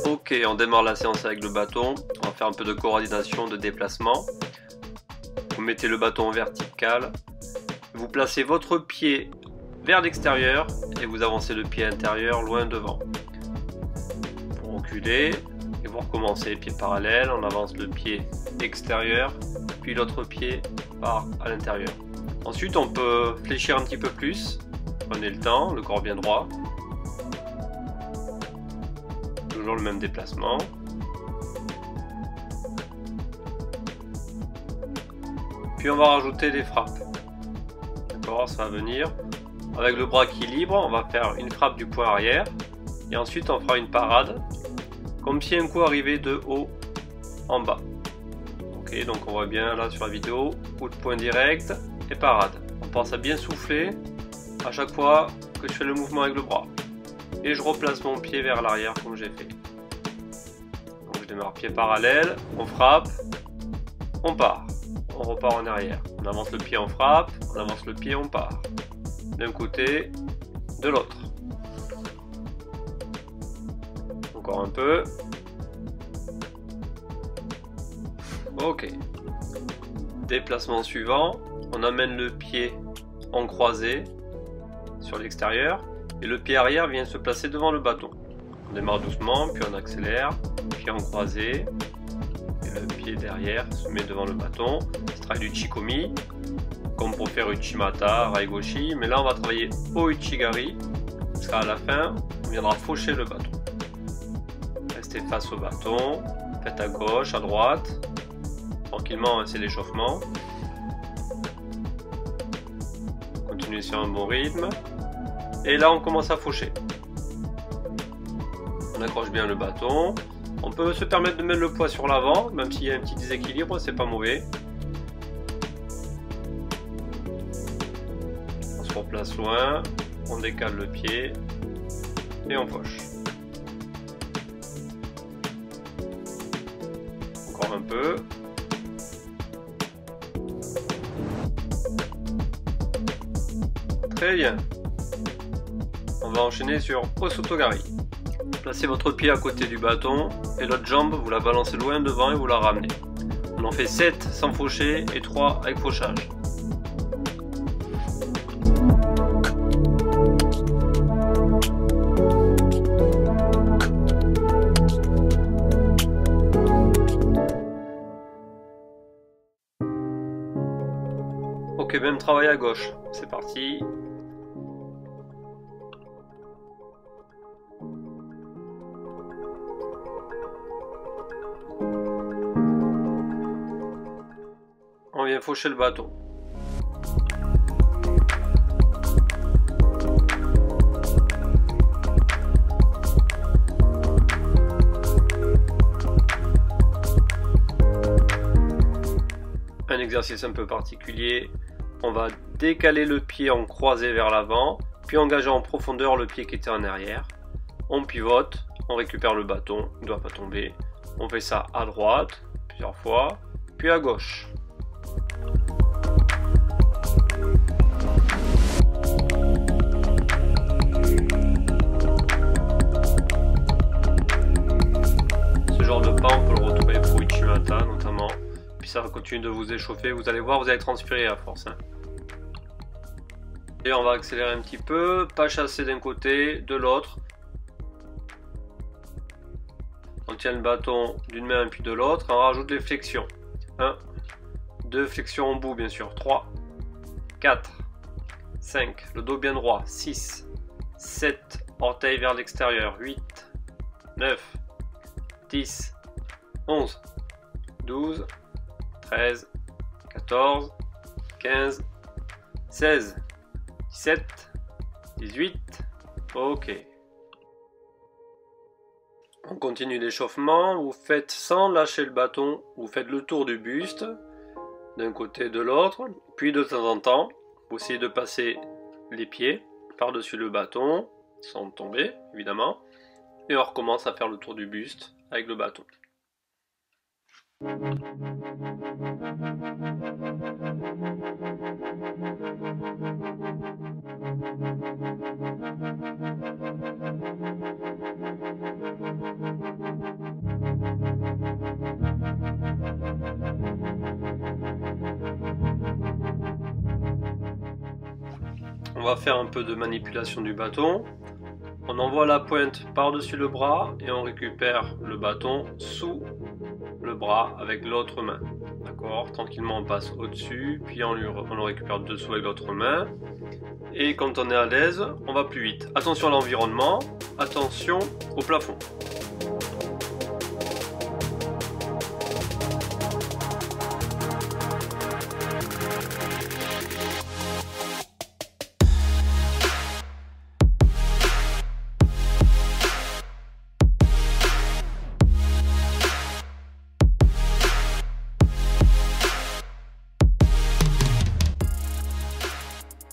Ok, on démarre la séance avec le bâton. On va faire un peu de coordination, de déplacement. Vous mettez le bâton vertical. Vous placez votre pied vers l'extérieur et vous avancez le pied intérieur loin devant. Vous reculez et vous recommencez pied parallèle. On avance le pied extérieur, puis l'autre pied part à l'intérieur. Ensuite, on peut fléchir un petit peu plus. Prenez le temps, le corps bien droit. Toujours le même déplacement. Puis on va rajouter des frappes. D'accord, ça va venir. Avec le bras qui est libre, on va faire une frappe du poing arrière. Et ensuite on fera une parade. Comme si un coup arrivait de haut en bas. Ok, donc on voit bien là sur la vidéo. Coup de poing direct et parade. On pense à bien souffler à chaque fois que je fais le mouvement avec le bras. Et je replace mon pied vers l'arrière comme j'ai fait. Donc je démarre pied parallèle, on frappe, on part, on repart en arrière. On avance le pied, on frappe, on avance le pied, on part. D'un côté, de l'autre. Encore un peu. Ok. Déplacement suivant, on amène le pied en croisé sur l'extérieur. Et le pied arrière vient se placer devant le bâton. On démarre doucement, puis on accélère, pied en croisé, et le pied derrière se met devant le bâton. C'est travail du Chikomi, comme pour faire Uchimata, Raigoshi, mais là on va travailler au Uchigari, parce qu'à la fin, on viendra faucher le bâton. Restez face au bâton, faites à gauche, à droite, tranquillement, c'est l'échauffement. Continuez sur un bon rythme. Et là on commence à faucher. On accroche bien le bâton. On peut se permettre de mettre le poids sur l'avant, même s'il y a un petit déséquilibre, c'est pas mauvais. On se replace loin, on décale le pied et on fauche. Encore un peu. Très bien. On va enchaîner sur Osotogari. Placez votre pied à côté du bâton et l'autre jambe, vous la balancez loin devant et vous la ramenez. On en fait 7 sans faucher et 3 avec fauchage. Ok, même travail à gauche. C'est parti. On vient faucher le bâton. Un exercice un peu particulier. On va décaler le pied en croisé vers l'avant, puis engager en profondeur le pied qui était en arrière. On pivote, on récupère le bâton, il ne doit pas tomber. On fait ça à droite, plusieurs fois, puis à gauche. Ce genre de pas, on peut le retrouver pour Uchimata notamment. Puis ça va continuer de vous échauffer, vous allez voir, vous allez transpirer à force. Et on va accélérer un petit peu, pas chasser d'un côté, de l'autre. On tient le bâton d'une main puis de l'autre, on rajoute les flexions. 1, 2 flexions en bout bien sûr, 3, 4, 5, le dos bien droit, 6, 7, orteils vers l'extérieur, 8, 9, 10, 11, 12, 13, 14, 15, 16, 17, 18, ok. On continue l'échauffement, vous faites sans lâcher le bâton, vous faites le tour du buste, d'un côté de l'autre, puis de temps en temps, vous essayez de passer les pieds par-dessus le bâton, sans tomber évidemment, et on recommence à faire le tour du buste avec le bâton. va faire un peu de manipulation du bâton. On envoie la pointe par-dessus le bras et on récupère le bâton sous le bras avec l'autre main. D'accord? Tranquillement on passe au-dessus, puis on le récupère dessous avec l'autre main. Et quand on est à l'aise, on va plus vite. Attention à l'environnement, attention au plafond.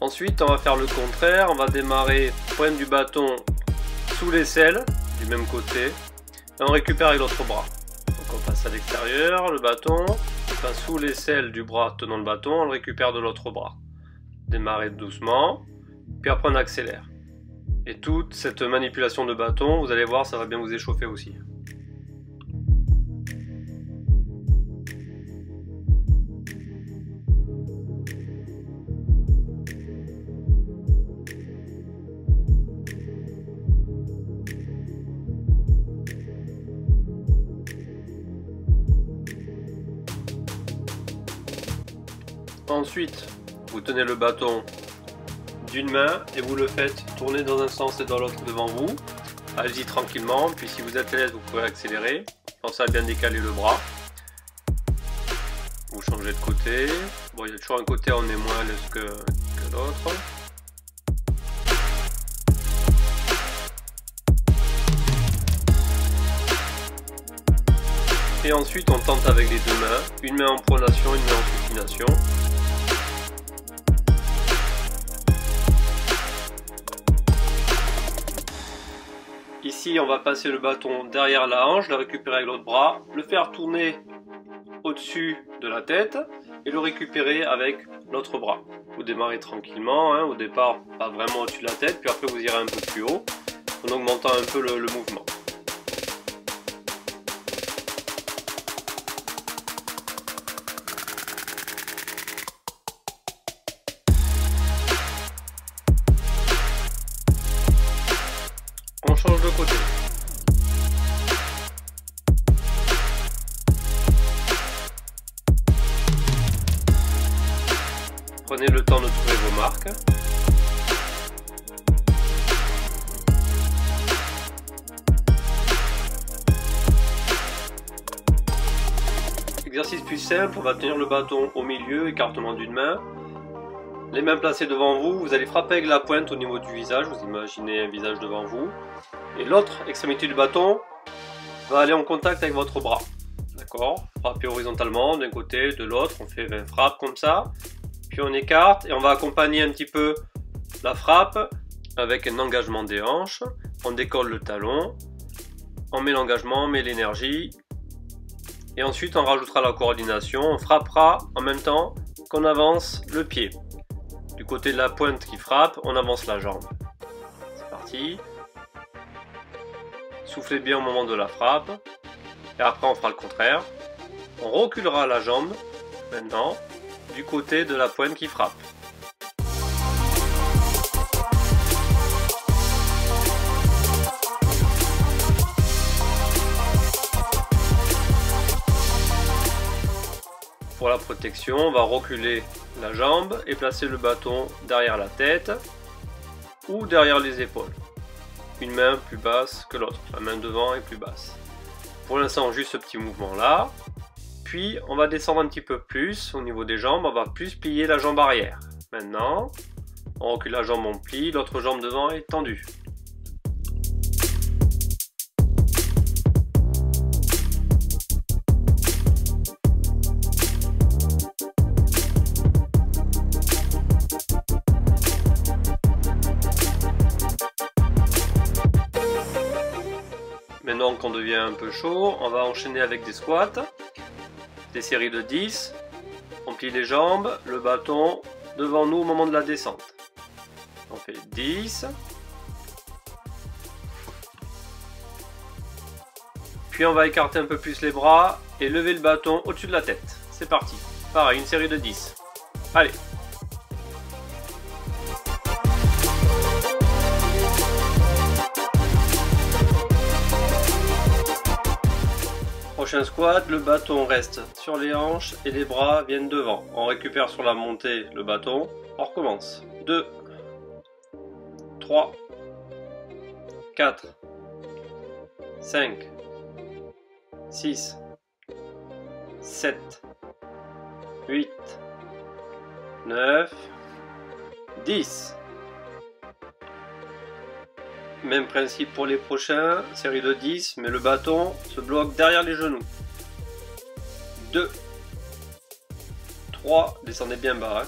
Ensuite, on va faire le contraire, on va démarrer pointe du bâton sous l'aisselle, du même côté, et on récupère avec l'autre bras. Donc on passe à l'extérieur, le bâton, on passe sous l'aisselle du bras tenant le bâton, on le récupère de l'autre bras. Démarrer doucement, puis après on accélère. Et toute cette manipulation de bâton, vous allez voir, ça va bien vous échauffer aussi. Ensuite, vous tenez le bâton d'une main et vous le faites tourner dans un sens et dans l'autre devant vous. Allez-y tranquillement, puis si vous êtes à l'aise, vous pouvez accélérer. Pensez à bien décaler le bras. Vous changez de côté. Bon, il y a toujours un côté où on est moins à l'aise que l'autre. Et ensuite, on tente avec les deux mains. Une main en pronation, une main en supination. Ici, on va passer le bâton derrière la hanche, le récupérer avec l'autre bras, le faire tourner au-dessus de la tête et le récupérer avec l'autre bras. Vous démarrez tranquillement, hein, au départ pas vraiment au-dessus de la tête, puis après vous irez un peu plus haut en augmentant un peu le mouvement. On change de côté. Prenez le temps de trouver vos marques. Exercice plus simple, on va tenir le bâton au milieu, écartement d'une main. Les mains placées devant vous, vous allez frapper avec la pointe au niveau du visage, vous imaginez un visage devant vous. Et l'autre extrémité du bâton va aller en contact avec votre bras. D'accord? Frappez horizontalement d'un côté, de l'autre, on fait 20 frappes comme ça. Puis on écarte et on va accompagner un petit peu la frappe avec un engagement des hanches. On décolle le talon, on met l'engagement, on met l'énergie. Et ensuite on rajoutera la coordination, on frappera en même temps qu'on avance le pied. Du côté de la pointe qui frappe, on avance la jambe. C'est parti. Soufflez bien au moment de la frappe. Et après on fera le contraire. On reculera la jambe, maintenant, du côté de la pointe qui frappe. Pour la protection, on va reculer la jambe et placer le bâton derrière la tête ou derrière les épaules. Une main plus basse que l'autre, la main devant est plus basse. Pour l'instant, juste ce petit mouvement là. Puis on va descendre un petit peu plus au niveau des jambes, on va plus plier la jambe arrière. Maintenant, on recule la jambe, on plie, l'autre jambe devant est tendue. Maintenant qu'on devient un peu chaud, on va enchaîner avec des squats, des séries de 10. On plie les jambes, le bâton devant nous au moment de la descente. On fait 10. Puis on va écarter un peu plus les bras et lever le bâton au-dessus de la tête. C'est parti. Pareil, une série de 10. Allez. prochain squat, le bâton reste sur les hanches et les bras viennent devant. On récupère sur la montée le bâton. On recommence. 2, 3, 4, 5, 6, 7, 8, 9, 10. Même principe pour les prochains, série de 10, mais le bâton se bloque derrière les genoux. 2, 3, descendez bien bas.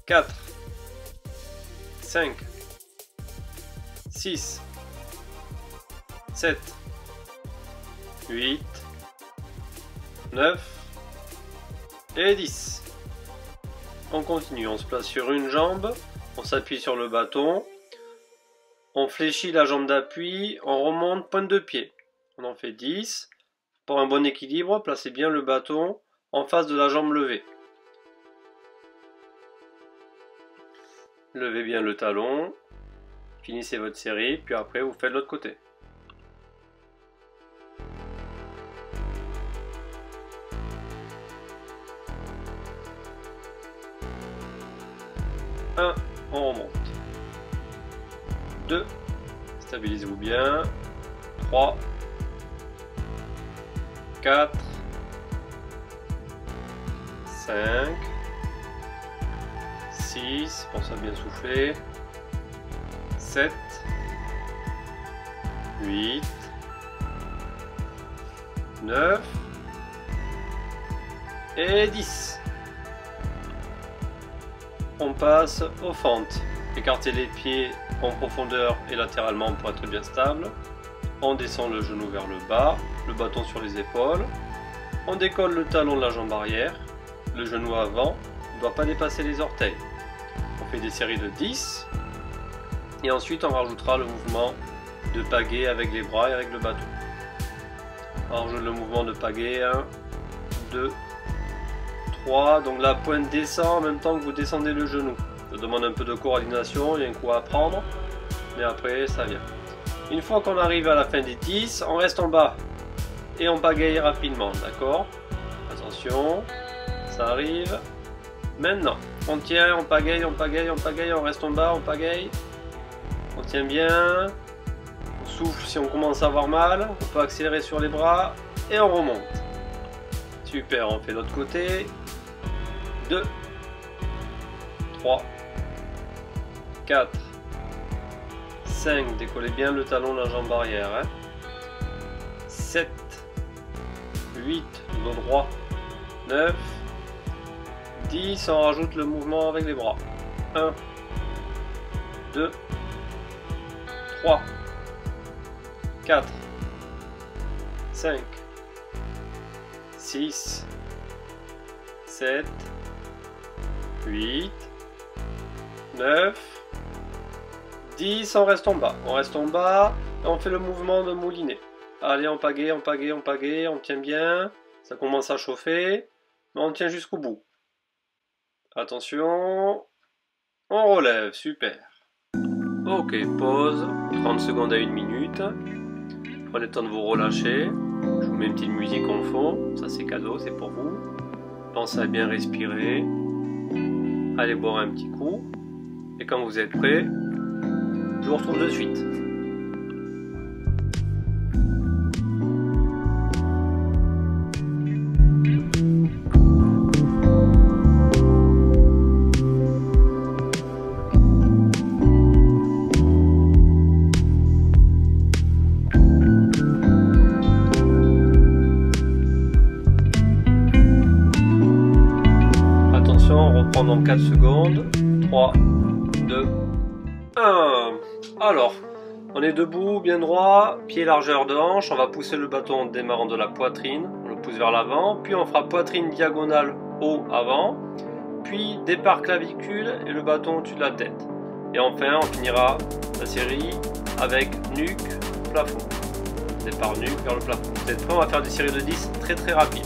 4, 5, 6, 7, 8, 9 et 10. On continue, on se place sur une jambe, on s'appuie sur le bâton, on fléchit la jambe d'appui, on remonte pointe de pied. On en fait 10. Pour un bon équilibre, placez bien le bâton en face de la jambe levée. Levez bien le talon, finissez votre série, puis après vous faites l'autre côté. Un, on remonte. 2, stabilisez-vous bien. 3, 4, 5, 6, pensez à bien souffler. 7, 8, 9 et 10. On passe aux fentes. Écartez les pieds en profondeur et latéralement pour être bien stable. On descend le genou vers le bas, le bâton sur les épaules. On décolle le talon de la jambe arrière, le genou avant ne doit pas dépasser les orteils. On fait des séries de 10 et ensuite on rajoutera le mouvement de pagaie avec les bras et avec le bâton. On rajoute le mouvement de pagaie 1, 2, 3, donc la pointe descend en même temps que vous descendez le genou. Ça demande un peu de coordination, il y a un coup à apprendre, mais après ça vient. Une fois qu'on arrive à la fin des 10, on reste en bas et on pagaille rapidement, d'accord? Attention, ça arrive. Maintenant, on tient, on pagaille, on pagaille, on pagaille, on reste en bas, on pagaille. On tient bien, on souffle si on commence à avoir mal, on peut accélérer sur les bras et on remonte. Super, on fait l'autre côté. 2, 3, 4, 5, décollez bien le talon de la jambe arrière. 7, 8, dos droit. 9, 10, on rajoute le mouvement avec les bras. 1, 2, 3, 4, 5, 6, 7, 8, 9, 10, on reste en bas. On reste en bas et on fait le mouvement de moulinet. Allez, on pagaie, on pagaie, on pagaie, on tient bien. Ça commence à chauffer, mais on tient jusqu'au bout. Attention, on relève, super. Ok, pause, 30 secondes à 1 minute. Prenez le temps de vous relâcher. Je vous mets une petite musique en fond, ça c'est cadeau, c'est pour vous. Pensez à bien respirer. Allez boire un petit coup. Et quand vous êtes prêts, je vous retrouve de suite. Dans 4 secondes, 3, 2, 1. Alors, on est debout, bien droit, pied largeur de hanche, on va pousser le bâton en démarrant de la poitrine, on le pousse vers l'avant, puis on fera poitrine diagonale haut avant, puis départ clavicule et le bâton au-dessus de la tête. Et enfin, on finira la série avec nuque, plafond. Départ nuque vers le plafond. Vous êtes prêts? On va faire des séries de 10 très très rapides.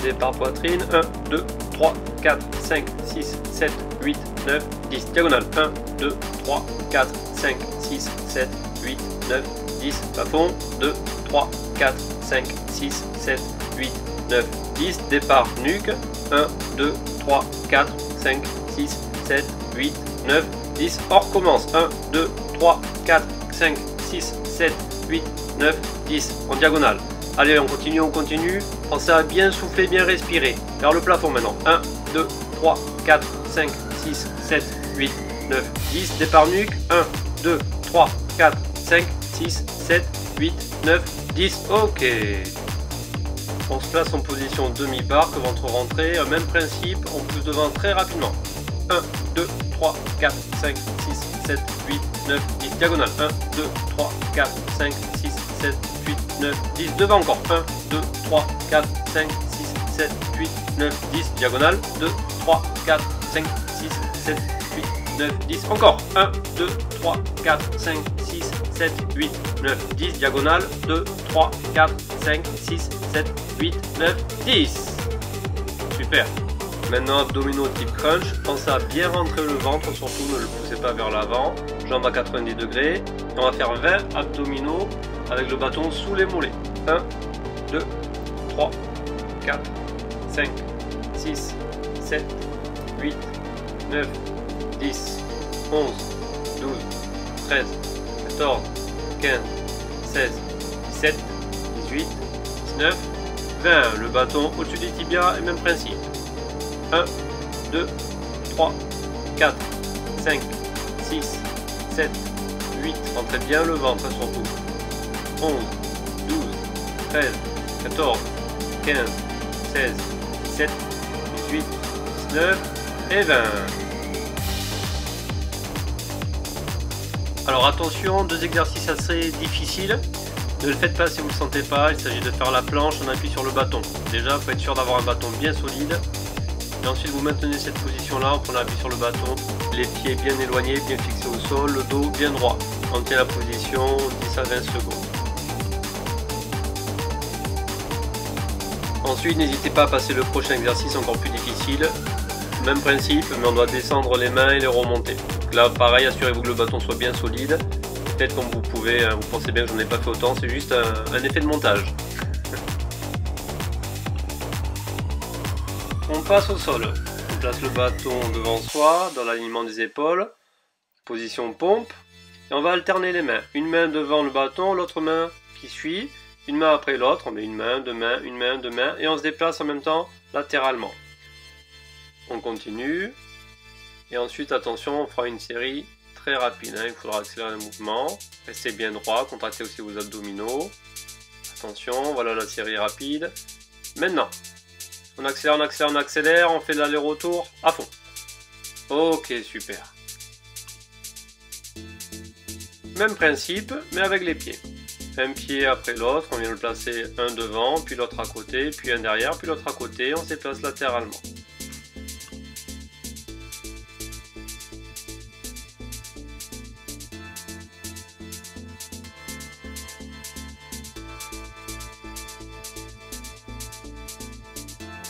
Départ poitrine, 1, 2, 3, 4, 5, 6, 7, 8, 9, 10. Diagonale, 1, 2, 3, 4, 5, 6, 7, 8, 9, 10, plafond, 2, 3, 4, 5, 6, 7, 8, 9, 10, départ, nuque, 1, 2, 3, 4, 5, 6, 7, 8, 9, 10, on recommence, 1, 2, 3, 4, 5, 6, 7, 8, 9, 10, en diagonale. Allez, on continue, pensez à bien souffler, bien respirer, vers le plafond maintenant, 1, 2, 3, 4, 5, 6, 7, 8, 9, 10, départ nuque, 1, 2, 3, 4, 5, 6, 7, 8, 9, 10, ok. On se place en position demi-barque, ventre rentré, même principe, on pousse devant très rapidement. 1, 2, 3, 4, 5, 6, 7, 8, 9, 10, diagonale, 1, 2, 3, 4, 5, 6, 7, 8, 9, 10, devant encore, 1, 2, 3, 4, 5, 6, 7, 8, 9, 10, diagonale, 2, 3, 4, 5, 6, 7, 8, 9, 10, encore, 1, 2, 3, 4, 5, 6, 7, 8, 9, 10, diagonale, 2, 3, 4, 5, 6, 7, 8, 9, 10. Super. Maintenant, abdominaux type crunch, pensez à bien rentrer le ventre, surtout ne le poussez pas vers l'avant, jambes à 90 degrés, et on va faire 20 abdominaux avec le bâton sous les mollets. 1, 2, 3, 4, 5, 6, 7, 8, 9, 10, 11, 12, 13, 14, 15, 16, 17, 18, 19, 20. Le bâton au-dessus des tibias et même principe. 1, 2, 3, 4, 5, 6, 7, 8. Rentrez bien le ventre surtout. 11, 12, 13, 14, 15, 16, 17, 18, 19 et 20. Alors attention, deux exercices assez difficiles. Ne le faites pas si vous ne le sentez pas, il s'agit de faire la planche, on appuie sur le bâton. Déjà, il faut être sûr d'avoir un bâton bien solide. Et ensuite, vous maintenez cette position-là, on prend l'appui sur le bâton, les pieds bien éloignés, bien fixés au sol, le dos bien droit. On tient la position 10 à 20 secondes. Ensuite, n'hésitez pas à passer le prochain exercice encore plus difficile. Même principe, mais on doit descendre les mains et les remonter. Donc là, pareil, assurez-vous que le bâton soit bien solide. Peut-être comme vous pouvez, hein, vous pensez bien que j'en ai pas fait autant, c'est juste un effet de montage. On passe au sol. On place le bâton devant soi, dans l'alignement des épaules. Position pompe. Et on va alterner les mains. Une main devant le bâton, l'autre main qui suit. Une main après l'autre. On met une main, deux mains, une main, deux mains. Et on se déplace en même temps latéralement. On continue. Et ensuite, attention, on fera une série très rapide. Hein. Il faudra accélérer le mouvement. Restez bien droit. Contractez aussi vos abdominaux. Attention, voilà la série rapide. Maintenant, on accélère, on accélère, on accélère. On fait l'aller-retour à fond. Ok, super. Même principe, mais avec les pieds. Un pied après l'autre. On vient le placer un devant, puis l'autre à côté, puis un derrière, puis l'autre à côté. On se déplace latéralement.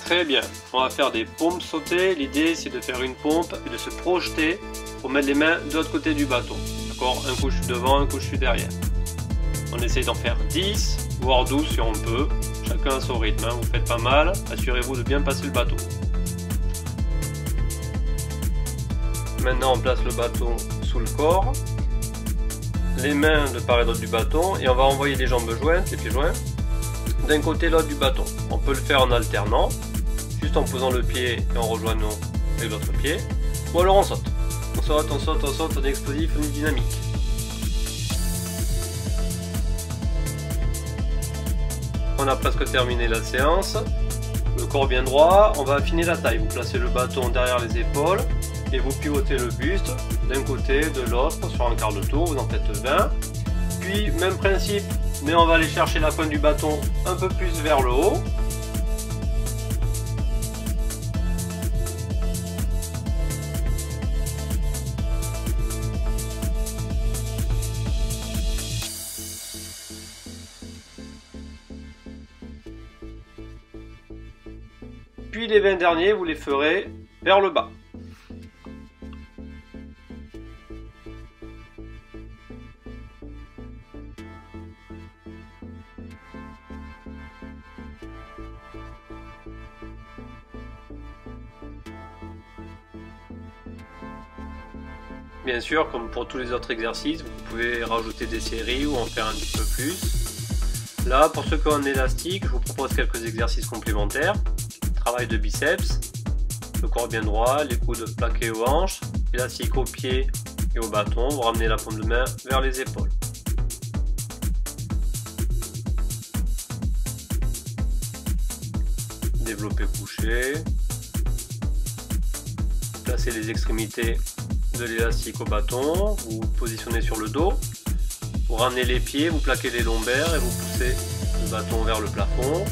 Très bien, on va faire des pompes sautées. L'idée c'est de faire une pompe et de se projeter pour mettre les mains de l'autre côté du bâton. D'accord, un coup je suis devant, un coup je suis derrière. On essaye d'en faire 10, voire 12 si on peut. Chacun à son rythme, hein. Vous faites pas mal. Assurez-vous de bien passer le bâton. Maintenant on place le bâton sous le corps. Les mains de part et d'autre du bâton. Et on va envoyer les jambes jointes, les pieds joints, d'un côté et l'autre du bâton. On peut le faire en alternant. Juste en posant le pied et en rejoignant avec l'autre pied. Ou alors on saute. On saute, on saute, on saute, on est explosif, on est dynamique. On a presque terminé la séance. Le corps bien droit, on va affiner la taille. Vous placez le bâton derrière les épaules et vous pivotez le buste d'un côté, de l'autre, sur un quart de tour, vous en faites 20. Puis, même principe, mais on va aller chercher la pointe du bâton un peu plus vers le haut. Puis les 20 derniers, vous les ferez vers le bas. Bien sûr, comme pour tous les autres exercices, vous pouvez rajouter des séries ou en faire un petit peu plus. Là, pour ceux qui ont un élastique, je vous propose quelques exercices complémentaires. Travail de biceps, le corps bien droit, les coudes plaqués aux hanches, élastique aux pieds et au bâton. Vous ramenez la paume de main vers les épaules. Développé couché. Placez les extrémités de l'élastique au bâton, vous positionnez sur le dos, vous ramenez les pieds, vous plaquez les lombaires et vous poussez le bâton vers le plafond.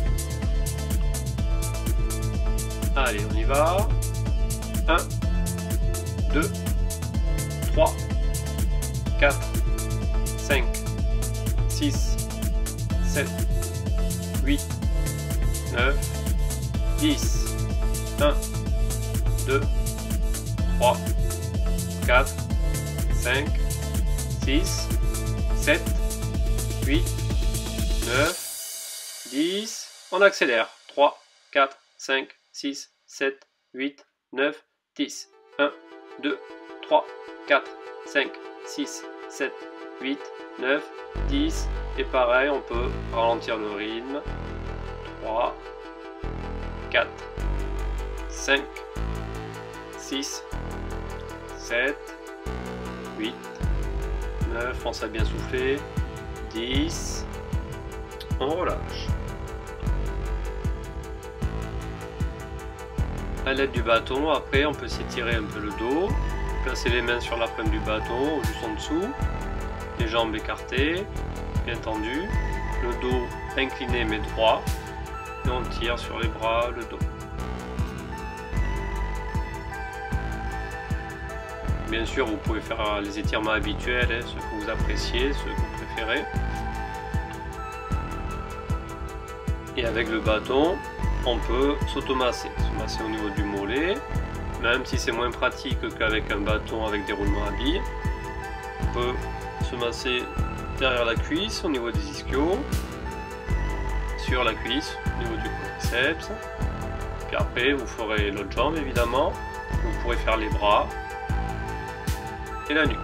Allez, on y va. 1, 2, 3, 4, 5, 6, 7, 8, 9, 10. 1, 2, 3, 4, 5, 6, 7, 8, 9, 10. On accélère. 3, 4, 5, 6, 7, 8, 9, 10. 1, 2, 3, 4, 5, 6, 7, 8, 9, 10. Et pareil, on peut ralentir le rythme. 3, 4, 5, 6, 7, 8, 9, on s'est bien soufflé, 10, on relâche. À l'aide du bâton, après on peut s'étirer un peu le dos, placer les mains sur la pointe du bâton ou juste en dessous, les jambes écartées, bien tendues, le dos incliné mais droit, et on tire sur les bras, le dos. Bien sûr, vous pouvez faire les étirements habituels, ceux que vous appréciez, ceux que vous préférez. Et avec le bâton, on peut s'automasser, se masser au niveau du mollet, même si c'est moins pratique qu'avec un bâton avec des roulements à billes. On peut se masser derrière la cuisse, au niveau des ischios, sur la cuisse, au niveau du quadriceps. Puis après, vous ferez l'autre jambe évidemment. Vous pourrez faire les bras et la nuque.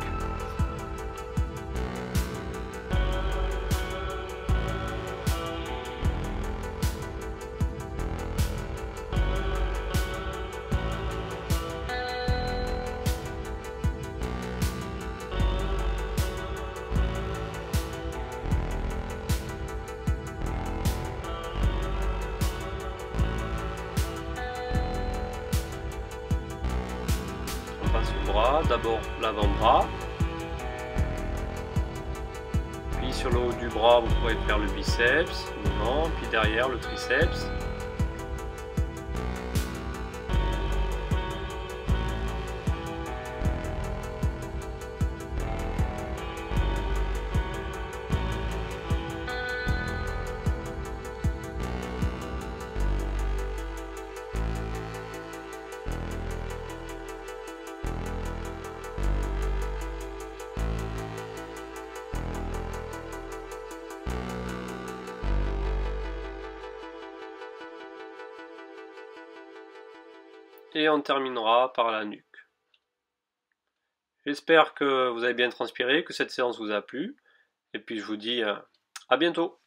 On passe au bras, d'abord l'avant-bras. Puis sur le haut du bras, vous pourrez faire le biceps, puis derrière le triceps. Et on terminera par la nuque. J'espère que vous avez bien transpiré, que cette séance vous a plu. Et puis je vous dis à bientôt.